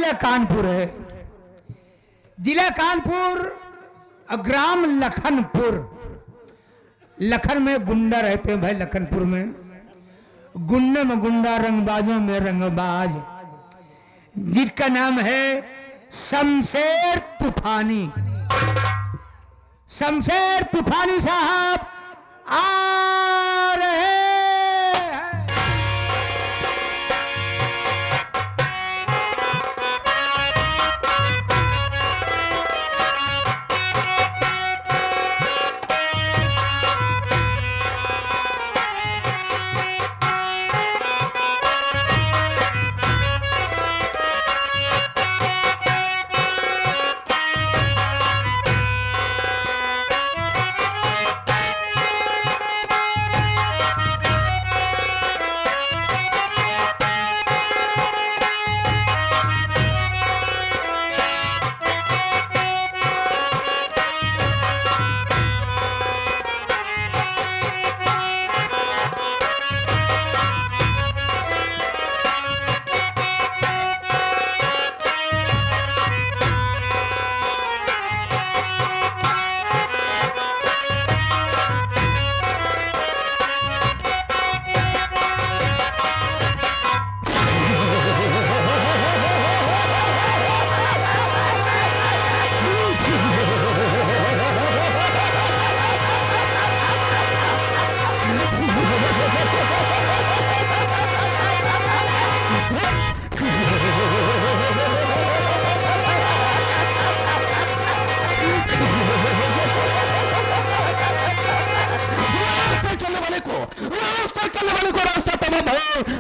जिला कानपुर है। जिला कानपुर, ग्राम लखनपुर। लखन में गुंडा रहते हैं भाई। लखनपुर में गुंडे में गुंडा, रंगबाजों में रंगबाज, जिसका नाम है शमशेर तूफानी। शमशेर तूफानी साहब आ रहे हैं।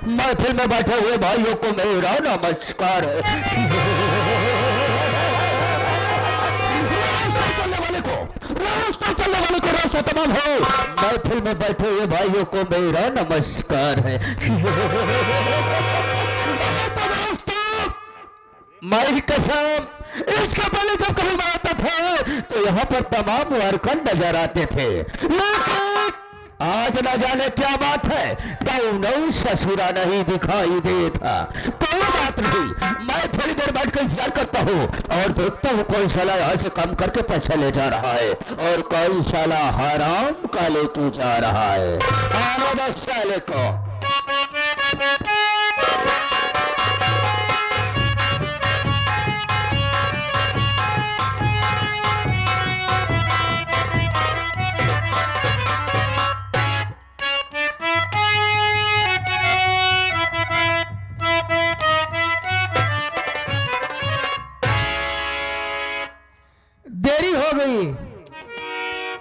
महफिल में बैठे हुए भाइयों को मेरा नमस्कार है। चलने वाले को रास्ता तमाम हो। महफिल में बैठे हुए भाइयों को मेरा नमस्कार है। माई कसम, इसके पहले जब कहीं आता था तो यहाँ पर तमाम वर्कर नजर आते थे, लेकिन आज न जाने क्या बात है, कौन ससुरा नहीं दिखाई देता। कोई बात नहीं, मैं थोड़ी देर बैठ कर इंतजार करता हूँ और देखता हूँ कौन साला यहाँ से काम करके पैसा ले जा रहा है और कौन साला हराम का लेके जा रहा है। आने दो साले को।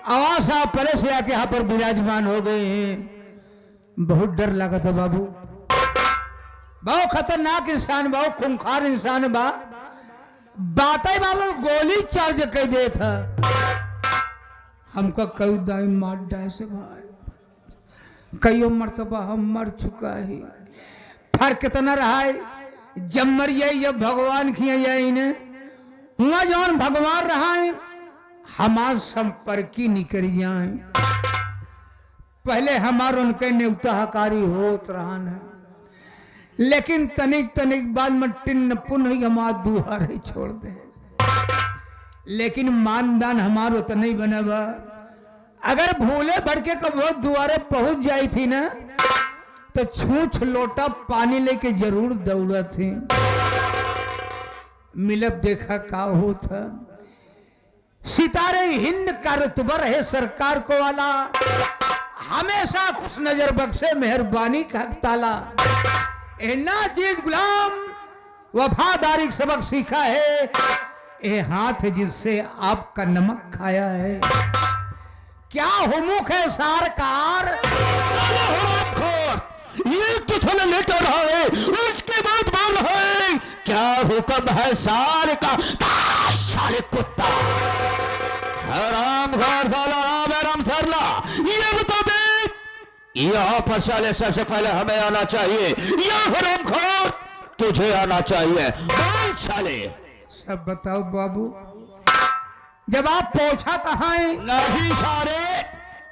आवाज आप पहले से आके यहाँ पर विराजमान हो गए हैं। बहुत डर लगा था बाबू। बहुत खतरनाक इंसान, बहुत खूंखार इंसान बा। बातें बाबू गोली चार्ज कर दे था हमका। कई दाई मार डाय से भाई, कईयों मरतबा हम मर चुका है। फर्क कितना रहा है, जब मरिए जब भगवान खिया जाए इन्हें हुआ जौन भगवान रहा है हमार संपर्की निकल जाए। पहले हमार उनके न्यूता हकारी होत रहन है, लेकिन तनिक तनिक बाद में टिन्न पुनः हमार दुआरे छोड़ दे। लेकिन मानदान हमार उतना ही बने बा। अगर भूले भड़के कब वो दुआरे पहुंच जाई थी ना तो छूछ लोटा पानी लेके जरूर दौड़ा थी। मिलब देखा का होता। सितारे हिंद का रुतबा रहे सरकार को वाला, हमेशा खुश नजर बख्शे मेहरबानी का ताला। नाजीज गुलाम वफादारी सबक सीखा है, ये हाथ जिससे आपका नमक खाया है। क्या हुमुख है सारकार, ये तुझे लेकर रहा है उसके बाद बोल रहा है क्या हुक्म है सार का। साले कुत्ता हराम घर साला राम सरला, ये बता दे यहाँ पर साले सबसे पहले हमें आना चाहिए या हराम खोर तुझे आना चाहिए। बोल साले। सब बताओ बाबू, जब आप पहुंचा कहाँ है? नहीं सारे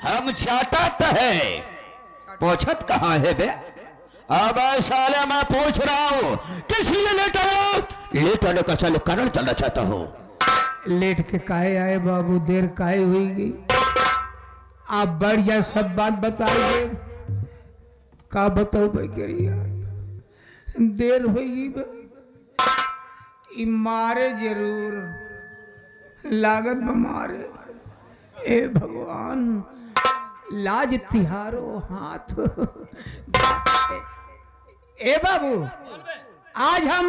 हम चाटत है, पोछत कहाँ है बे? अब साले मैं पूछ रहा हूँ किस लिए लेटा हो? लेटने का साले कारण चलना चाहता हूँ। लेट के काहे आए बाबू, देर काहे हुई? आप बढ़ जाए, सब बात बताइए। का बताओ भाई करिया, देर होगी मारे जरूर लागत बमारे। ए भगवान लाज तिहारो हाथ। ए बाबू, आज हम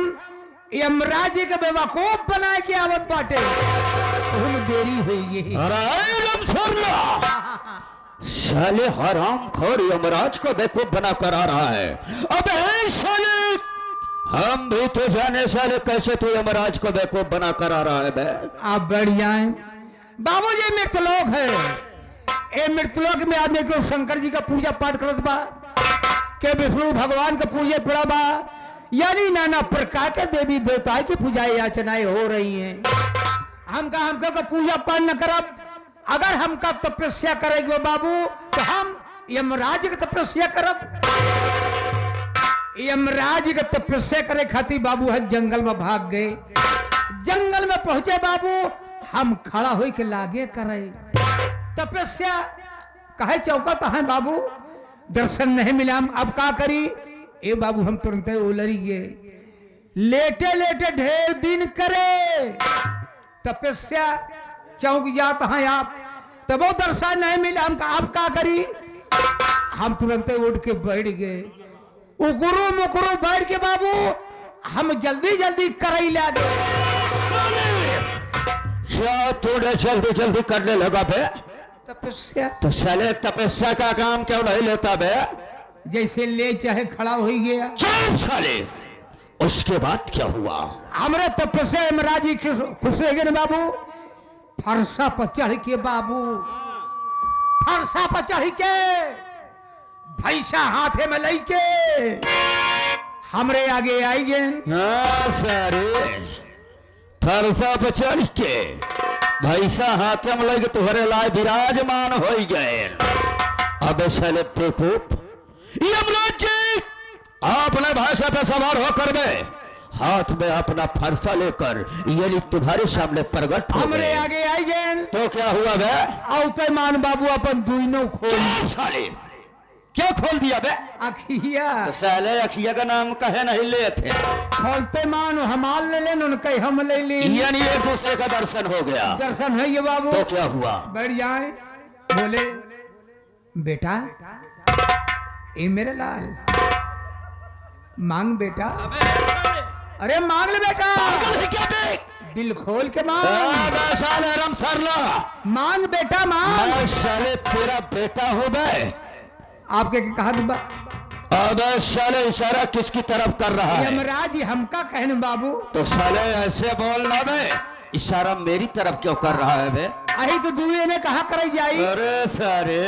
यमराज जी का बेवकूफ बना के आवत बाटे, हम देरी हुई। अरे साले हराम खोर यमराज को बेवकूफ बना कर आ रहा है। अबे साले हम भी तो जाने साले कैसे तू यमराज को बेवकूफ बना कर आ रहा है बे। आप बढ़ जाए बाबू, ये मृतलोक है। ए मृतलोक में आदमी को शंकर जी का पूजा पाठ करत बा, के विष्णु भगवान का पूजा पड़ा बा, यानी नाना प्रकार के देवी देवताओं की पूजा याचनाएं हो रही हैं। हमका का पूजा पाठ न करब, अगर हमका तपस्या करेंगे बाबू तो हम यमराज की तपस्या करब। यमराज की तपस्या करे खातिर बाबू है जंगल में भाग गए। जंगल में पहुंचे बाबू, हम खड़ा हो के लागे करे तपस्या, कहे चौकत है बाबू, दर्शन नहीं मिला। हम अब का करी? ए बाबू हम तुरंत उलरी गए, लेटे लेटे ढेर दिन करे तपस्या, चौक जाता है आप, तब वो दर्शन नहीं मिला। हम अब का करी? हम तुरंत उठ के बैठ गए, उकुरू मुकुरू बैठ के बाबू हम जल्दी जल्दी करई ला दे। क्या तूने जल्दी जल्दी करने लगा बे? तपस्या। तो साले तपस्या का काम क्यों नहीं लेता बे? जैसे ले चाहे खड़ा हो गया। चुप साले। उसके बाद क्या हुआ? हमारे तपस्या यमराज जी खुश हो गए ना बाबू, फरसा पर चढ़ के बाबू, फरसा पर चढ़ के भैसा हाथे में लई के हमरे आगे आई गए। हाँ सारे फरसा पर चढ़ के भैसा हाथे में लगे तुहरे लाए विराजमान हो गए। अब साले बेवकूफ, यमराज जी आपने भैंसा पे सवार होकर में हाथ में अपना फरसा लेकर यानी तुम्हारे सामने प्रकट हो हमरे आगे आई गए। तो क्या हुआ बे? औते मान बाबू अपन दुइनो खोल। साले क्या खोल दिया बे? अखिया। तो साले अखिया का नाम कहे नहीं ले थे, खोलते मान हमाल ले लेन, उनके हम ले ली, यानी एक दूसरे का दर्शन हो गया। दर्शन है ये बाबू। तो क्या हुआ? बैठ जाए, बोले बेटा ए मेरे लाल मांग बेटा। अरे मांग ले बेटा, क्या बे? दिल खोल के मांग। साले रम सरला मांग बेटा मांग। साले तेरा बेटा हो बे। आपके कहा दुबा? अब साले इशारा किसकी तरफ कर रहा है? यमराज जी हमका कहने बाबू। तो साले ऐसे बोलना बे, इशारा मेरी तरफ क्यों कर रहा है बे? अही तो दुए ने कहा कराई जाई। अरे सारे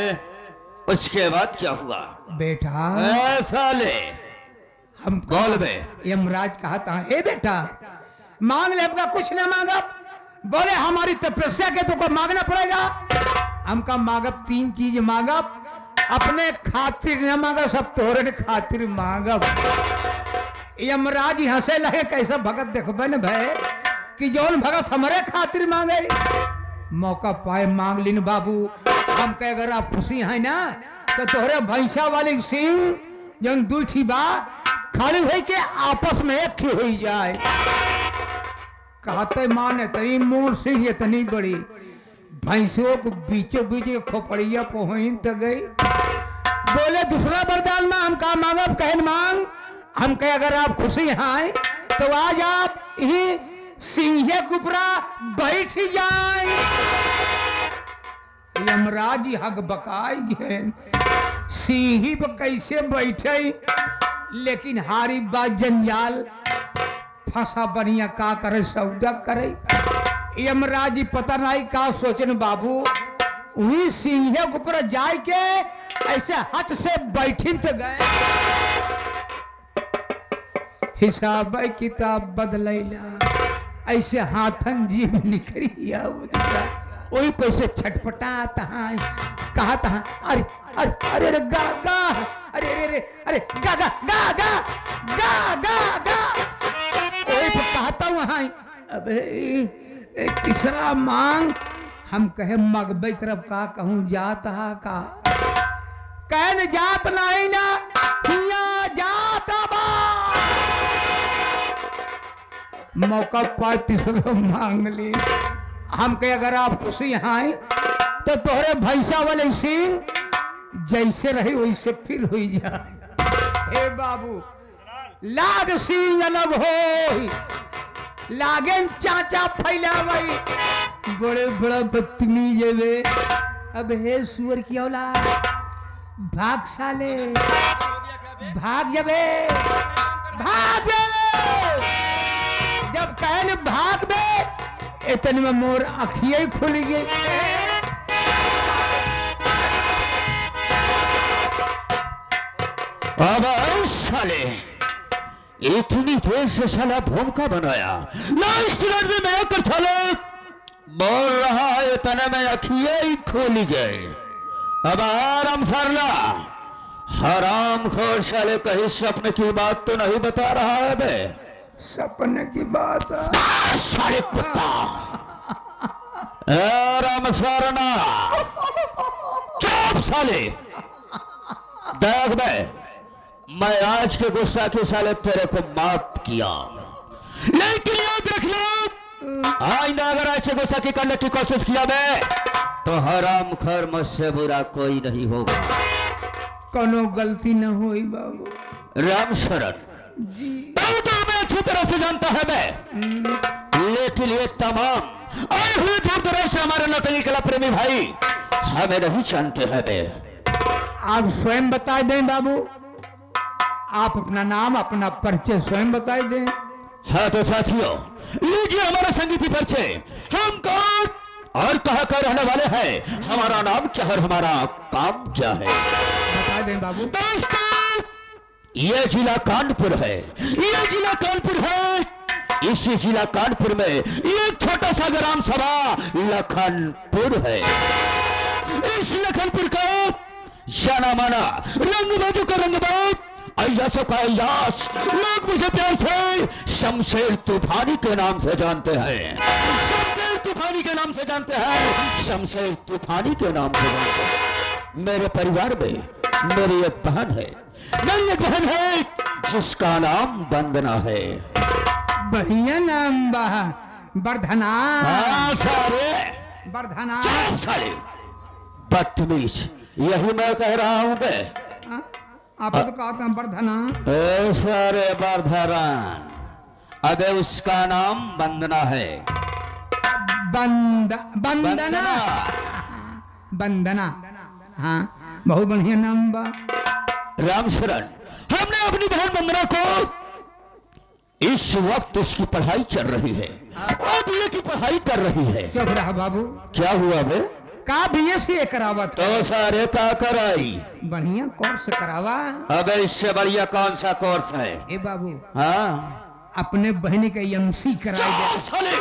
उसके बाद क्या हुआ? बेटा साले हम बोल बे। यमराज कहा था ए बेटा मांग ले, हमका कुछ ना मांगा। बोले हमारी तपस्या के तो को मांगना पड़ेगा। हमका मांगब तीन चीज मांगब, अपने खातिर न मांगा, सब तोहरे खातिर मांगब। यमराज हंसे लगे, कैसा भगत देखबे न भाई कि जौन भगत हमारे खातिर मांगे। मौका पाए मांग लिन बाबू। हम कहे अगर आप खुशी हैं ना तो तोहरे भैंसा वाली सिंह जौन दूठी बा खड़ी हुई के आपस में एक हो जाए। कहते माने तनी मोर सिंह इतनी बड़ी भैंसों को बीचों बीच खोपड़िया पहुंच तक गई। बोले दूसरा वरदान में हम का मांगब? कहन मांग। हम कहे अगर आप खुशी हैं तो आज आप ही सिंह कुपरा बैठ जाए। यमराज हक बकाई है, सिंह पर कैसे बैठे, लेकिन हारी बात जंजाल फंसा बढ़िया का करे सौदा करे। यमराज जी पता नहीं का सोचन बाबू, वही सिंह के ऊपर जाए के ऐसे हाथ से बैठिन तो गए। हिसाब किताब बदलैला, ऐसे हाथन जीव निकली वही पैसे छटपटाता है कहता है अरे अरे अरे अरे गा गा अरे अरे अरे अरे गा गा गा गा गा गा गा वही पे कहता हूँ हाँ अबे तीसरा मांग हम कहे मगबे करब का कहूँ जात हा का कहन जात नहीं ना हिया जात बा मौका पर तीसरा मांग ली हम कहे अगर आप खुशी यहाँ आए तो तोहरे भैंसा वाले सिंह जैसे रही वैसे फिर हुई जाए हे बाबू लाग सिंह अलग हो लागेन चाचा फैलावई बड़े बड़ा बदतमीज है अब हे सुअर की औलाद भाग साले भाग जबे भाग जब कहन भाग बे इतने में मोर अखियां खुल गई अब साले इतनी देर से साला भूमिका बनाया लास्ट लड़ने में आकर साले बोल रहा है इतने में अखियां ही खोली गए अब आराम सरला हराम खोर साले कहीं सपने की बात तो नहीं बता रहा है बे सपने की बात है साले कुत्ता आराम सरना चुप साले देख बे मैं आज के गुस्सा के साले तेरे को माफ किया लेकिन याद रख लो आइंदा अगर ऐसे गुस्सा की करने की कोशिश किया मैं तो हराम खर मुझसे बुरा कोई नहीं होगा कोनो गलती न हुई बाबू राम शरण जी तो मैं अच्छी तरह से जानता है मैं लेकिन ये तमाम आए हुए दूर दराज से हमारे नौटंकी कला प्रेमी भाई हमें नहीं जानते हैं बे आप स्वयं बता दें बाबू आप अपना नाम अपना परिचय स्वयं बता दें हाँ तो साथियों लीजिए हमारा संगीती परिचय हम कौन और कहाँ का रहने वाले हैं हमारा नाम चाहर हमारा काम क्या है बता दें बाबू दोस्तों ये जिला कानपुर है ये जिला कानपुर है इसी जिला कानपुर में एक छोटा सा ग्राम सभा लखनपुर है इस लखनपुर का जाना माना रंगबाजों का रंगबाज अय्यासों का अय्यास लोग मुझे प्यार से शमशेर तूफानी के नाम से जानते हैं शमशेर तूफानी के नाम से जानते हैं शमशेर तूफानी के नाम से जानते हैं मेरे परिवार में मेरी एक बहन है जिसका नाम वंदना है बढ़िया नाम बा वर्धना हाँ सारे वर्धना चुप साले बदतमीज यही मैं कह रहा हूं बे आप तो कहते हैं वर्धना ए सारे वर्धरान अबे उसका नाम वंदना है वंदना वंदना हाँ बहुत बढ़िया नाम बा राम शरण हमने अपनी बहन वंदना को इस वक्त उसकी पढ़ाई चल रही है और बीए की पढ़ाई कर रही है चुप रहा बाबू क्या हुआ बे का बीएससी करावत तो सारे का कराई बढ़िया कोर्स करावा अबे इससे बढ़िया कौन सा कोर्स है ए बाबू हाँ अपने बहन के एमसी कराए साले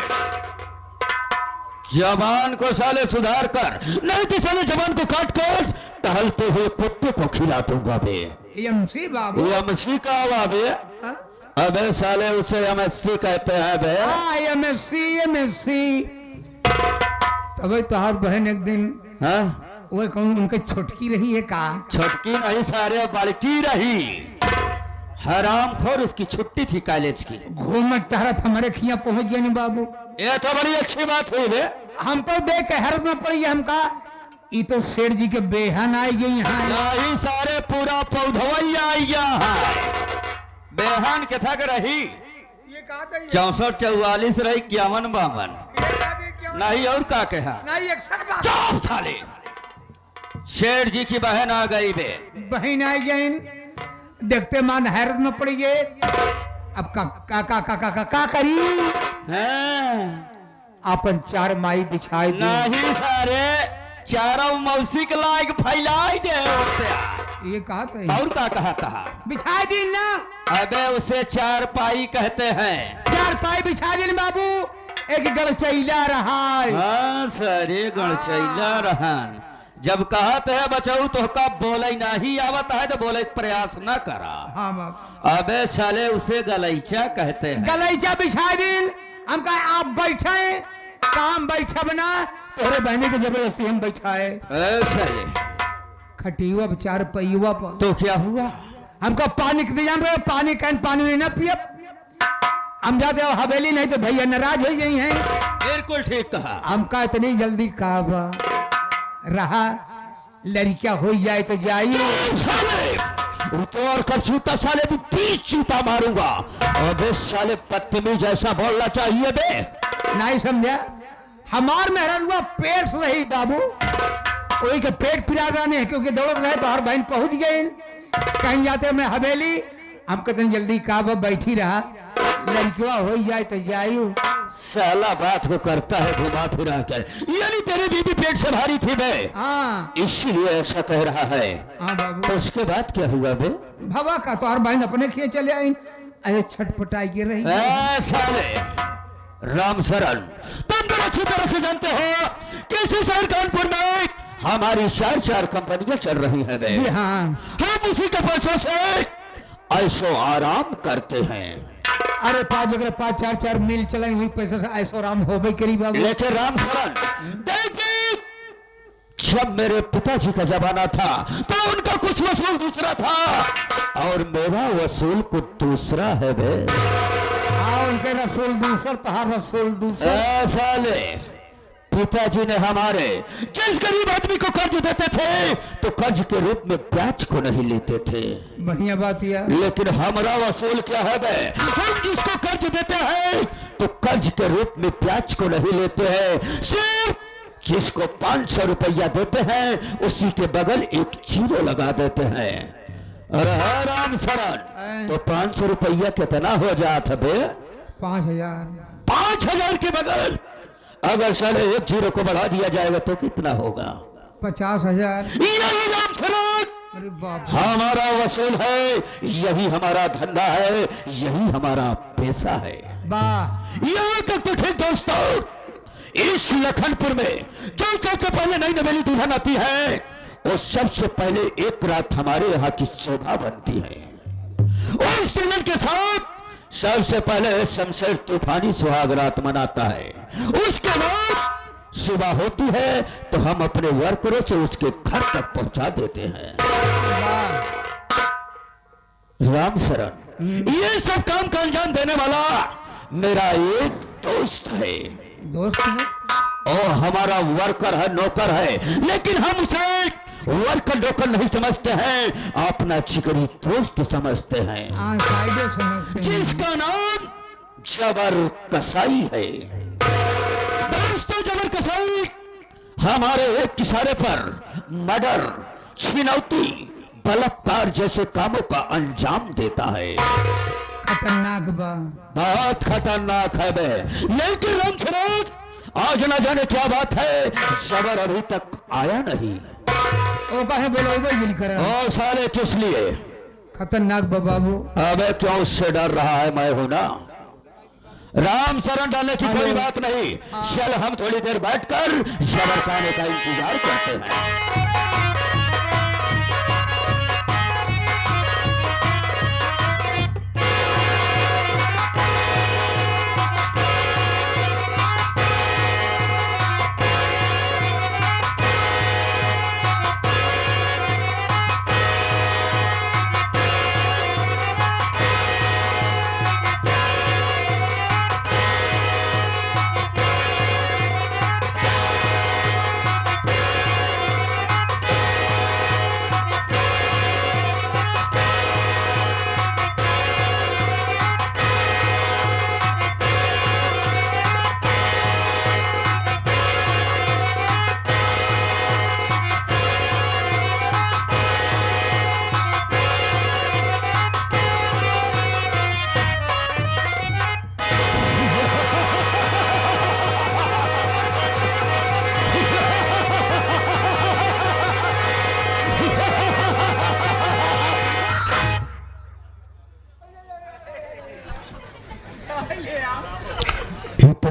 जवान को साले सुधार कर नहीं तो साले जवान को काट कर टहलते हुए कुत्ते को खिला दूंगा बे एमसी बाबू एमसी का हुआ बे हाँ? अबे साले उसे एमएससी कहते हैं बे एमएससी तब तुहार बहन एक दिन हाँ वो कौन उनके छोटकी रही है का छुटकी नहीं सारे बड़की रही हराम खोर उसकी छुट्टी थी कॉलेज की घूमत टहरत हमारे खिया पहुंच गए नहीं बाबू ये तो बड़ी अच्छी बात हुई बे हम तो देख के हैरत में पड़ गए हमका ये तो शेर जी के बेहन आई गई यहाँ नहीं सारे पूरा पौधवई आई गया है बेहन के थक रही ये कहा था 64 रही 51 नहीं और का कहा नहीं अक्सर बात चुप साले शेर जी की बहन आ गई बे बहन आई गई देखते मान हैरत में पड़ गए अब का करी हैं? अपन चार माई बिछाई दी नहीं सारे चारों मौसी के लायक फैलाई दे ये कहा था और का कहा था बिछाई दी ना अबे उसे चार पाई कहते हैं चार पाई बिछा दी बाबू एक गड़चैला रहा हाँ सारे गणचैला रहन जब कहत है बचाऊ तो कब बोले नहीं आवत है तो बोले प्रयास न करा। हाँ बाप अबे साले उसे गलैचा कहते हैं। गलैचा बिछा दिल हम कहा आप बैठे काम बैठा बना तोरे बहने की जबरदस्ती हम बैठाए साले खटियुआ चार पहियुआ पर तो क्या हुआ? हमको पानी के इंतजाम रहे पानी कैन पानी नहीं ना पिए हम जाते हो हवेली नहीं तो भैया नाराज हो गई हैं। बिल्कुल ठीक कहा। हमका इतनी जल्दी काबा रहा लड़कियां हो जाए तो जाइए उतर कर जूता साले भी बीच जूता मारूंगा। अबे साले बदतमीज जैसा बोलना चाहिए बे। नहीं समझा हमार मेहरनुआ पेट से रही बाबू वही के पेट पिरा नहीं क्योंकि दौड़त रहे तो हर बहन पहुंच गए कहीं जाते मैं हवेली हम कितनी जल्दी काबा बैठी रहा लड़कियां हो जाए तो जाइयो। साला बात को करता है घुमा फिरा कर यानी तेरी बीबी पेट से भारी थी बे। हाँ इसीलिए ऐसा कह रहा है। हाँ बाबू तो उसके बाद क्या हुआ बे? भवा का तो हर बहन अपने खेत चले आई अरे छटपटाई के रही साले राम शरण तुम तो अच्छी तरह से जानते हो किसी शहर कानपुर में हमारी चार कंपनियां चल रही हैं बे। जी हाँ हम उसी के पैसों से ऐसो आराम करते हैं। अरे पाँच चार मील चलेंगे हुई पैसे से ऐसो आराम हो गई करीब बाबू। लेकिन राम शरण देखिए जब मेरे पिताजी का जमाना था तो उनका कुछ वसूल दूसरा था और मेरा वसूल कुछ दूसरा है बे। हाँ उनके रसूल दूसर तहार रसूल दूसर। साले पिताजी ने हमारे जिस गरीब आदमी को कर्ज देते थे तो कर्ज के रूप में ब्याज को नहीं लेते थे। बढ़िया बात यह लेकिन हमारा वसूल क्या है बे? हम जिसको कर्ज देते हैं तो कर्ज के रूप में ब्याज को नहीं लेते हैं सिर्फ जिसको 500 रुपया देते हैं उसी के बगल एक जीरो लगा देते हैं। अरे राम शरण तो 500 रुपया कितना हो जाता बे? 5000 5000 के बगल अगर साले एक जीरो को बढ़ा दिया जाएगा तो कितना होगा? 50,000। यही राम शरण अरे बाप हमारा वसूल है यही हमारा धंधा है यही हमारा पैसा है। वाह यहाँ तक तो ठीक दोस्तों इस लखनपुर में जो सबसे पहले नई नवेली दुल्हन आती है वो सबसे पहले एक रात हमारे यहाँ की शोभा बनती है और इस दुल्हन के साथ सबसे पहले शमशेर तूफानी सुहाग रात मनाता है। उसके बाद सुबह होती है तो हम अपने वर्करों से उसके घर तक पहुंचा देते हैं। राम शरण ये सब काम का अंजाम देने वाला मेरा एक दोस्त है। दोस्त है और हमारा वर्कर है नौकर है लेकिन हम उसे वर्कर नौकर नहीं समझते हैं अपना जिगरी दोस्त समझते हैं समझते हैं। जिसका नाम जबर कसाई है। दोस्तों जबर कसाई हमारे एक इशारे पर मर्डर छिनौती बलात्कार जैसे कामों का अंजाम देता है। खतरनाक बा बहुत खतरनाक है बे। लेकिन राम शरण आज न जाने क्या बात है जबर अभी तक आया नहीं। ओ कहे बोलो गिल कर ओ साले किस लिए? खतरनाक बा बाबू। अबे क्यों उससे डर रहा है? मैं हूं ना। राम शरण डालने की कोई बात नहीं। चल हम थोड़ी देर बैठकर जबर का आने का इंतजार करते हैं।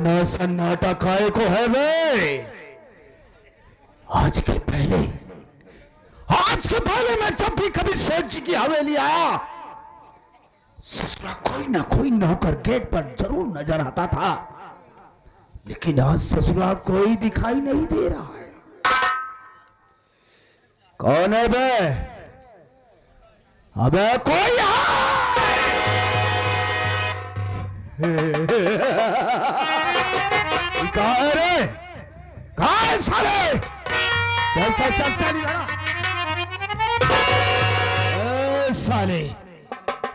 इतना सन्नाटा काहे को है बे? आज के पहले मैं जब भी कभी सेठ जी की हवेली आया, ससुरा कोई ना कोई नौकर गेट पर जरूर नजर आता था, लेकिन आज ससुरा कोई दिखाई नहीं दे रहा है। कौन है बे? अबे कोई कहा है रे? कहा है साले? चल चल चल चल इधर। साले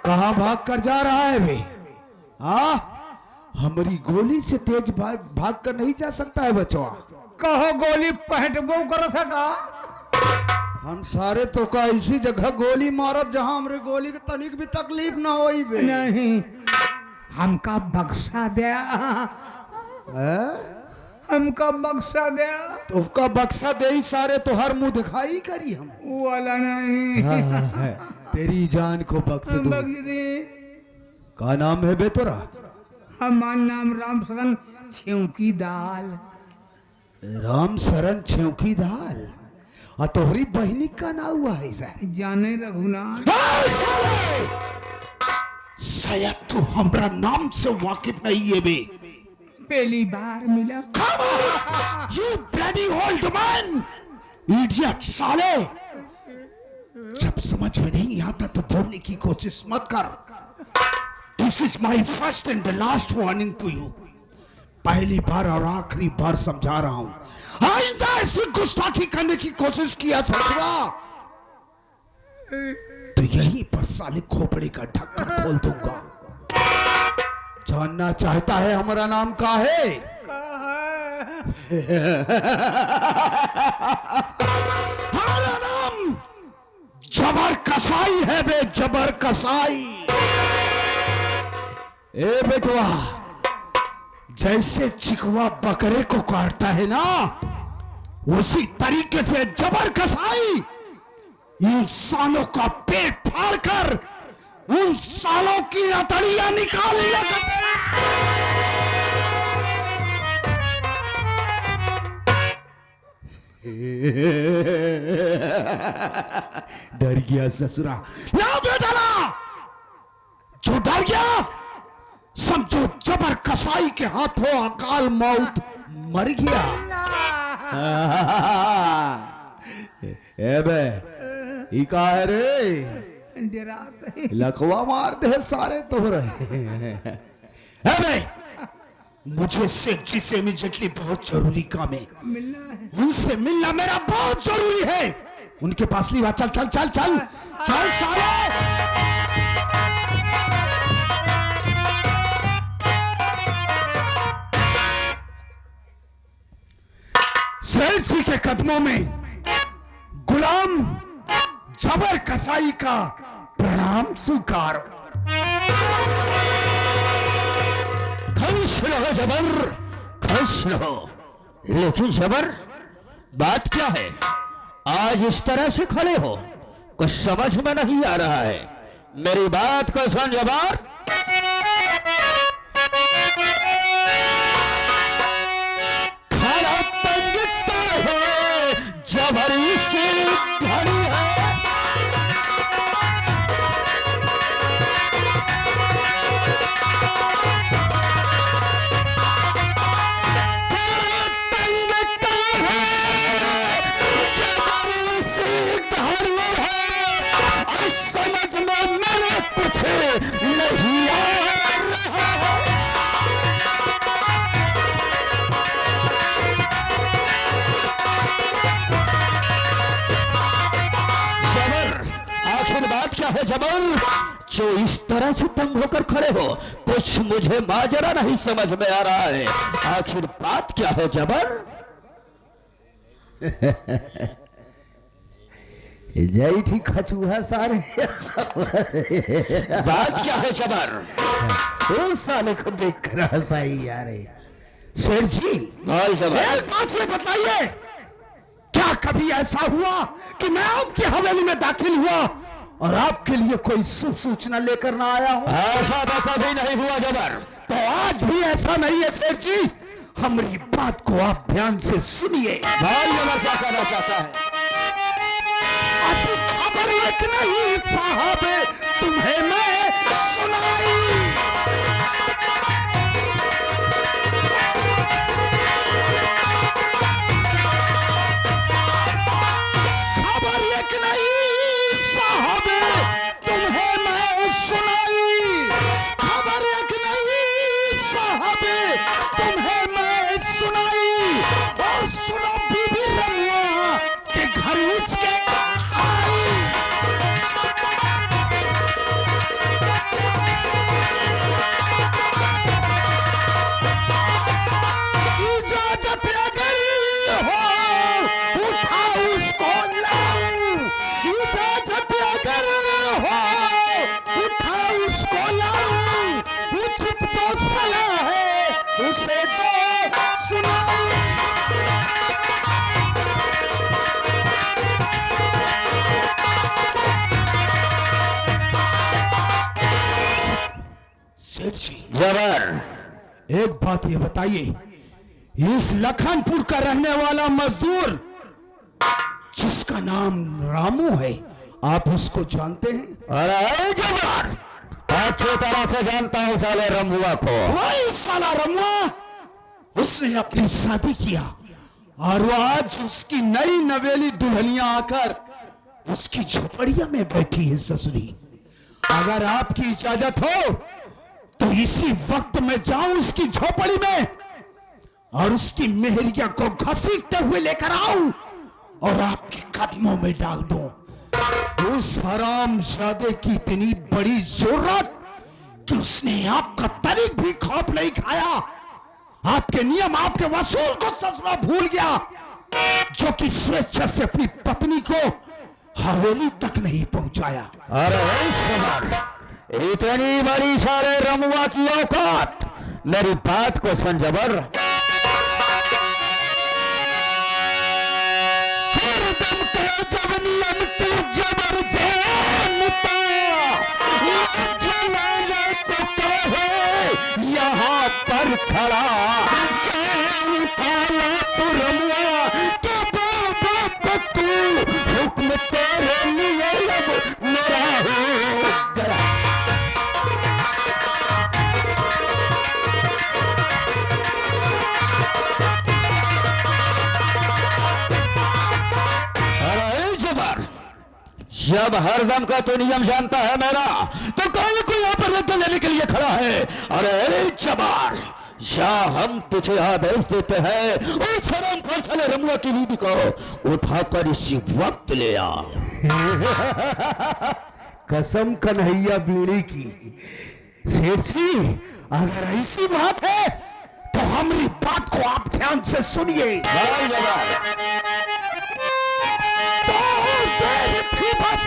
कहां भाग कर जा रहा है बे? हमारी गोली से तेज भाग कर नहीं जा सकता है बचवा। कहो गोली पहटबो करो था का? हम सारे तो का इसी जगह गोली मारब जहां हमरे गोली के तनिक भी तकलीफ ना होई बे। नहीं, हमका बक्सा दिया, हमका बक्सा दिया। तो का बक्सा दे ही सारे तो हर मुंह दिखाई करी हम वाला नहीं। तेरी जान को बख्श दूं। बख्श दे। का नाम है बे तोरा? हमार नाम राम शरण छेउकी दाल। राम शरण छेउकी दाल। और तोहरी बहनी का नाम हुआ है सर? जाने रघुनाथ। शायद तू हमरा नाम से वाकिफ नहीं है बे। पहली बार मिला। You bloody old man! Idiot साले! जब समझ में नहीं आता तो बोलने की कोशिश मत कर। This is my first and the last warning to you. पहली बार और आखिरी बार समझा रहा हूं। आइंदा ऐसी गुस्ताखी करने की कोशिश किया ससुरा तो यहीं पर साले खोपड़ी का ढक्कन खोल दूंगा। जानना चाहता है हमारा नाम का है? हमारा नाम जबर कसाई है बे, जबर कसाई। ए बेटवा, जैसे चिकवा बकरे को काटता है ना, उसी तरीके से जबर कसाई इंसानों का पेट फाड़कर उन सालों की अतड़ियां निकाल लेगा। डर गया ससुरा? ना बेटा ना, जो डर गया समझो जबर कसाई के हाथों अकाल मौत मर गया। ए बे, ई का है रे? लखवा मारते हैं सारे तोहरे। मुझे सेठ जी से इमीडिएटली बहुत जरूरी काम है, उनसे मिलना मेरा बहुत जरूरी है। उनके पास नहीं, चल चल चल चल चल सारे। सेठ जी के कदमों में गुलाम जबर कसाई का प्रणाम स्वीकार। खुश रहो जबर, खुश रहो। लेकिन जबर, बात क्या है? आज इस तरह से खड़े हो, कुछ समझ में नहीं आ रहा है। मेरी बात को सुन जबर। खड़ा पंडित है, जबरी से घड़ी है। है जबर, जो इस तरह से तंग होकर खड़े हो, कुछ मुझे माजरा नहीं समझ में आ रहा है। आखिर बात क्या है जबर? जय ठीक खचूहा सारे। बात क्या है जबर? उस साले को देख कर हंसाई यार। सेठ जी, एक बात ये बताइए, क्या कभी ऐसा हुआ कि मैं आपकी हवेली में दाखिल हुआ और आपके लिए कोई शुभ सूचना लेकर ना आया हूं? ऐसा तो कभी नहीं हुआ जबर। तो आज भी ऐसा नहीं है सेठ जी। हमारी बात को आप ध्यान से सुनिए। भाई जबर क्या कहना चाहता है? अभी खबर एक नहीं साहब तुम्हें मैं सुनाई। खबर एक नहीं साहब तुम्हें मैं सुनाई। खबर एक नहीं साहब तुम्हें मैं सुनाई। और सुनो बीबी रमुआ के घर उठ के आई। इजाजत अगर हो उठा उसको लाऊं। इजाजत अगर हो उठा उसको लाऊं। उचित जो सलाह है उसे तो सुनाऊं। सेठ जी जबर एक बात ये बताइए, इस लखनपुर का रहने वाला मजदूर जिसका नाम रामू है, आप उसको जानते हैं? अरे जबर अच्छी तरह से जानता हूं साले रमुआ को। वही साला रमुआ, उसने अपनी शादी किया और वो आज उसकी नई नवेली दुल्हनियां आकर उसकी झोपड़िया में बैठी है ससुरी। अगर आपकी इजाजत हो तो इसी वक्त मैं जाऊं उसकी झोपड़ी में और उसकी मेहरिया को घसीटते हुए लेकर आऊं और आपके कदमों में डाल दूं। उस हरामजादे की इतनी बड़ी जरूरत कि उसने आपका तरीक भी खौफ नहीं खाया। आपके नियम, आपके वसूल को ससुरा भूल गया, जो कि स्वेच्छा से अपनी पत्नी को हवेली तक नहीं पहुंचाया। अरे जबर इतनी बड़ी सारे रमुआ की औकात, मेरी बात को सुन जबर। हरदम के जब नियम तू जबर जानता, जलाने को कहे यहाँ पर खड़ा जान पाला तू रमुआ के बाबा को तू हुक्म तेरे लिए अब मेरा हो जरा। अरे जबर जब हरदम का तो नियम जानता है मेरा, तो कौन को यहाँ पर रद्द लेने के लिए खड़ा है? अरे जबर या हम तुझे आदेश देते हैं उस हराम खोर साले रमुआ की बीबी को उठाकर इसी वक्त ले आ। कसम कन्हैया बीड़ी की। सेठ जी अगर ऐसी बात है तो हमारी बात को आप ध्यान से सुनिए। भाई जबर तो देर थी बस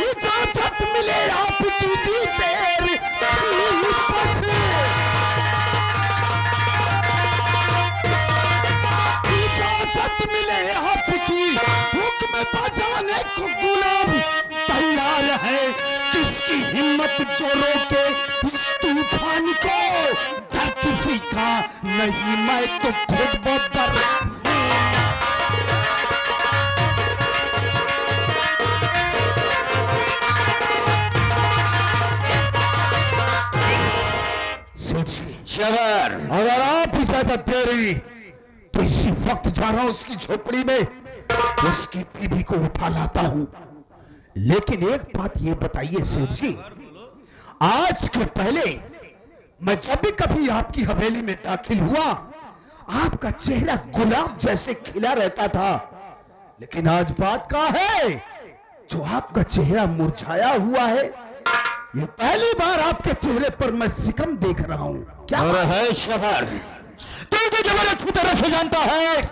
इजाजत मिले आपकी जी, देर थी बस इजाजत मिले आपकी। हुक्म बजाने को गुलाम तैयार है, किसकी हिम्मत जो रोके इस तूफान को। डर किसी का नहीं, मैं तो खुद बदर। जबर अगर आप इजाजत दे रही तो इसी वक्त जा रहा हूं उसकी झोपड़ी में, उसकी बीबी को उठा लाता हूं। लेकिन एक बात ये बताइए सेठ जी, आज के पहले मैं जब भी कभी आपकी हवेली में दाखिल हुआ, आपका चेहरा गुलाब जैसे खिला रहता था, लेकिन आज बात का है जो आपका चेहरा मुरझाया हुआ है। ये पहली बार आपके चेहरे पर मैं सिकम देख रहा हूं। क्या और है शबर, तू तो जबर अच्छी तरह से जानता है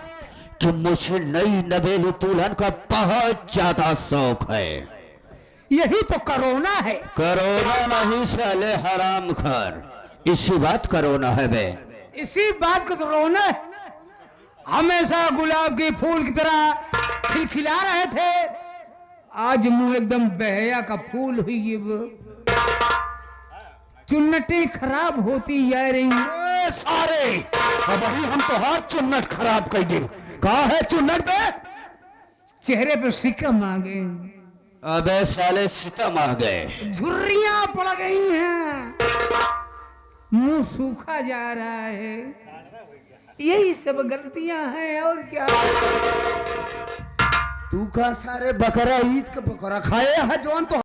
कि मुझे नई नवेली दुल्हन का बहुत ज्यादा शौक है। यही तो कोरोना है। कोरोना नहीं साले हराम खर, इसी बात कोरोना है बे। इसी बात को तो रोना है। हमेशा गुलाब के फूल की तरह खिलखिला रहे थे, आज मुंह एकदम बहया का फूल हुई। चुन्नटें खराब होती जा रही। ए सारे अब ही हम तो हाथ चुन्नट खराब कर दे। कहा है चुन्नट पे? चेहरे पे सिकम आ गए, अबे साले सितम आ गए, झुर्रियां पड़ गई हैं, मुंह सूखा जा रहा है। यही सब गलतियां हैं और क्या। तू का सारे बकरा ईद के बकरा खाए है जवान तो